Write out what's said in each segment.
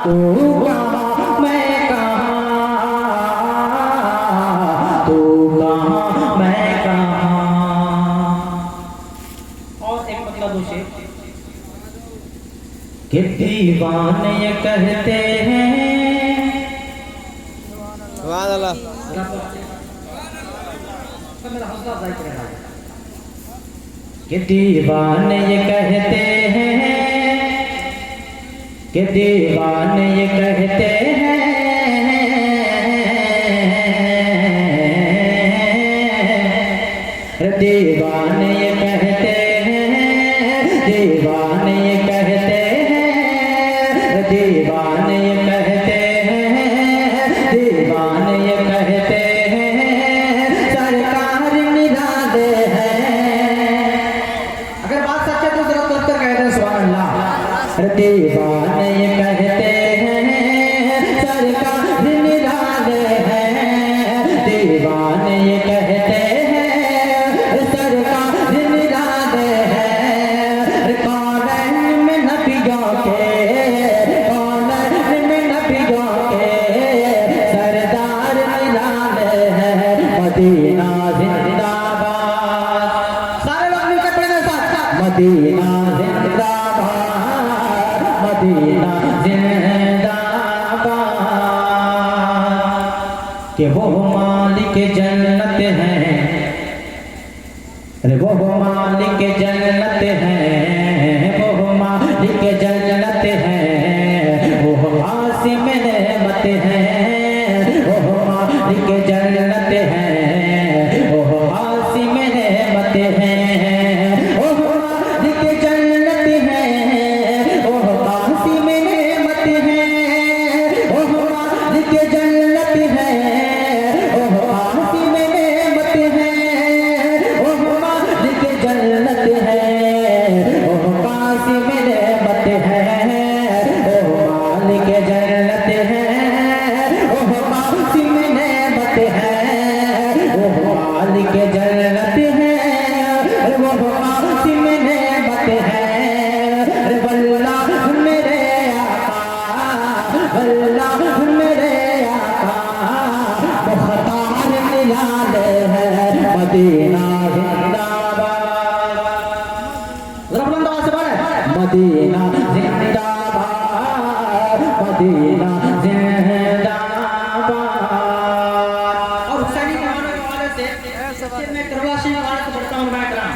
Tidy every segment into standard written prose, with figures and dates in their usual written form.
तू कहाँ मैं कहाँ, तू कहाँ मैं कहाँ। और एक मतलब दो शेर कि दीवाने ये कहते हैं कि दीवाने ये कहते हैं, कि दीवाने ये कहते हैं दीवाने ये कहते हैं, दीवाने ये कहते हैं, दीवाने ये कहते हैं, दीवाने ये कहते हैं सरकार निराले हैं। अगर बात सच है तो जरा तुम तो कहते हैं सुभान अल्लाह। दीवाने ये कहते हैं सरकार निराले हैं, दीवाने ये कहते हैं सरकार निराले हैं। कौनैन में नबियों के, कौनैन में नबियों के सरदार निराले हैं। मदीना जिंदाबाद, सारे लोग मिलकर पढ़ने साथ, मदीना जिंदाबाद, मदीना जिंदाबाद। कि वो मालिक जन्नत हैं, अरे वो मालिक जन्नत हैं, वो मालिक जन्नत हैं, वो आसिम रहमत हैं, वो मालिक जन्नत हैं, वो आसिम रहमत हैं, वो मालिक जन्नत हैं, वो आसिम रहमत हैं, वो मालिक जन्नत हैं, वो आसिम रहमत हैं, वो मालिक जन्नत है, ओ कासिम रहमत है, ओ मालिक जन्नत है, ओ कासिम रहमत है, ओ मालिक जन्नत है, वो कासिम रहमत है। अरे वल्लाह मेरे आका, वल्लाह मेरे आका मुख्तार निराले है। मदीना मदीना जिंदाबाद, मदीना जिंदाबाद। और हुसैनी जमाने के वाले से मैं करवासी वाले को पढ़ता हूँ मैं कलाम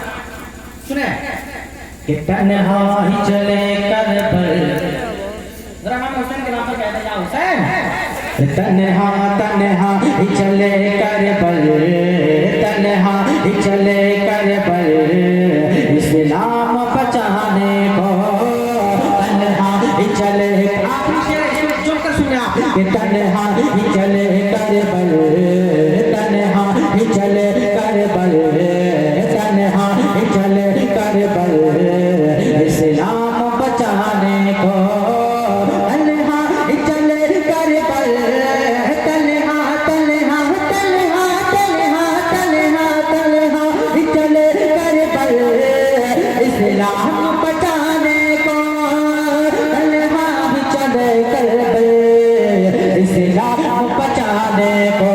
सुने कि तन्हा ही चले करबल, जरा हम हुसैन के नाम पर कहते हैं या हुसैन। तन्हा तन्हा ही चले करबल, तन्हा ही चले करबल, इस्लाम बचाने को तन्हा ही चले। आखिरी शेर जोड़कर सुनिए आप कि तन्हा ही चले करबल, तन्हा ही चले करबल, तन्हा ही चले करबल, इस्लाम बचाने को तन्हा ही चले करबल, तन्हा तन्हा तन्हा तन्हा तन्हा तन्हा ही चले करबल, इस्लाम बचाने को तन्हा ही चले करबल, इस्लाम बचाने को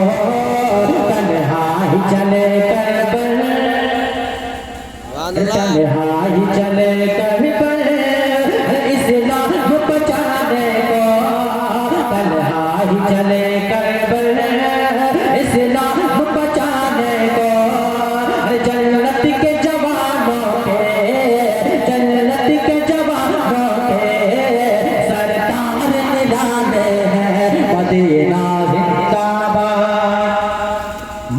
तन्हा ही चले करबल, तन्हा ही चले करबल, इस्लाम बचाने को तन्हा ही चले करबल, इस्लाम बचाने को। जन्नत के जवानों के, जन्नत के जवानों के सरदार निराले हैं। मदीना जिंदाबाद,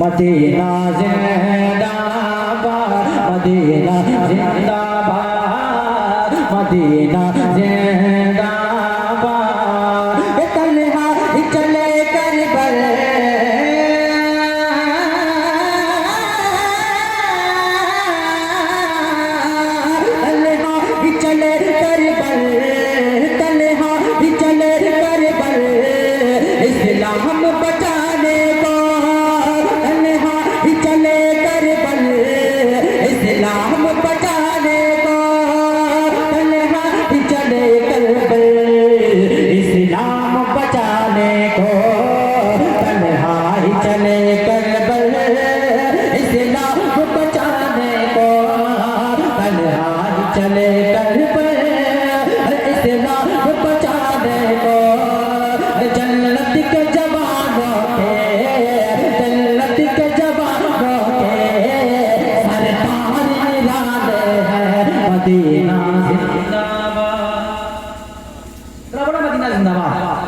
मदीना जिंदाबाद, मदीना जिंदाबाद, मदीना जिंदाबाद। तन्हा ही चले करबल, तन्हा ही चले करबल, तन्हा ही चले करबल, इस्लाम बचाने को तन्हा ही चले करबल, इस्लाम बचाने चले कर पर इस्लाम बचाने को जन्नत के जवानों के जन्नत के जवानों के सरदार निराले हैं मदीना जिंदाबाद मदीना जिंदाबाद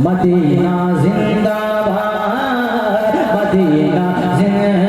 मदीना जिंदाबाद मदीना जिंदाबाद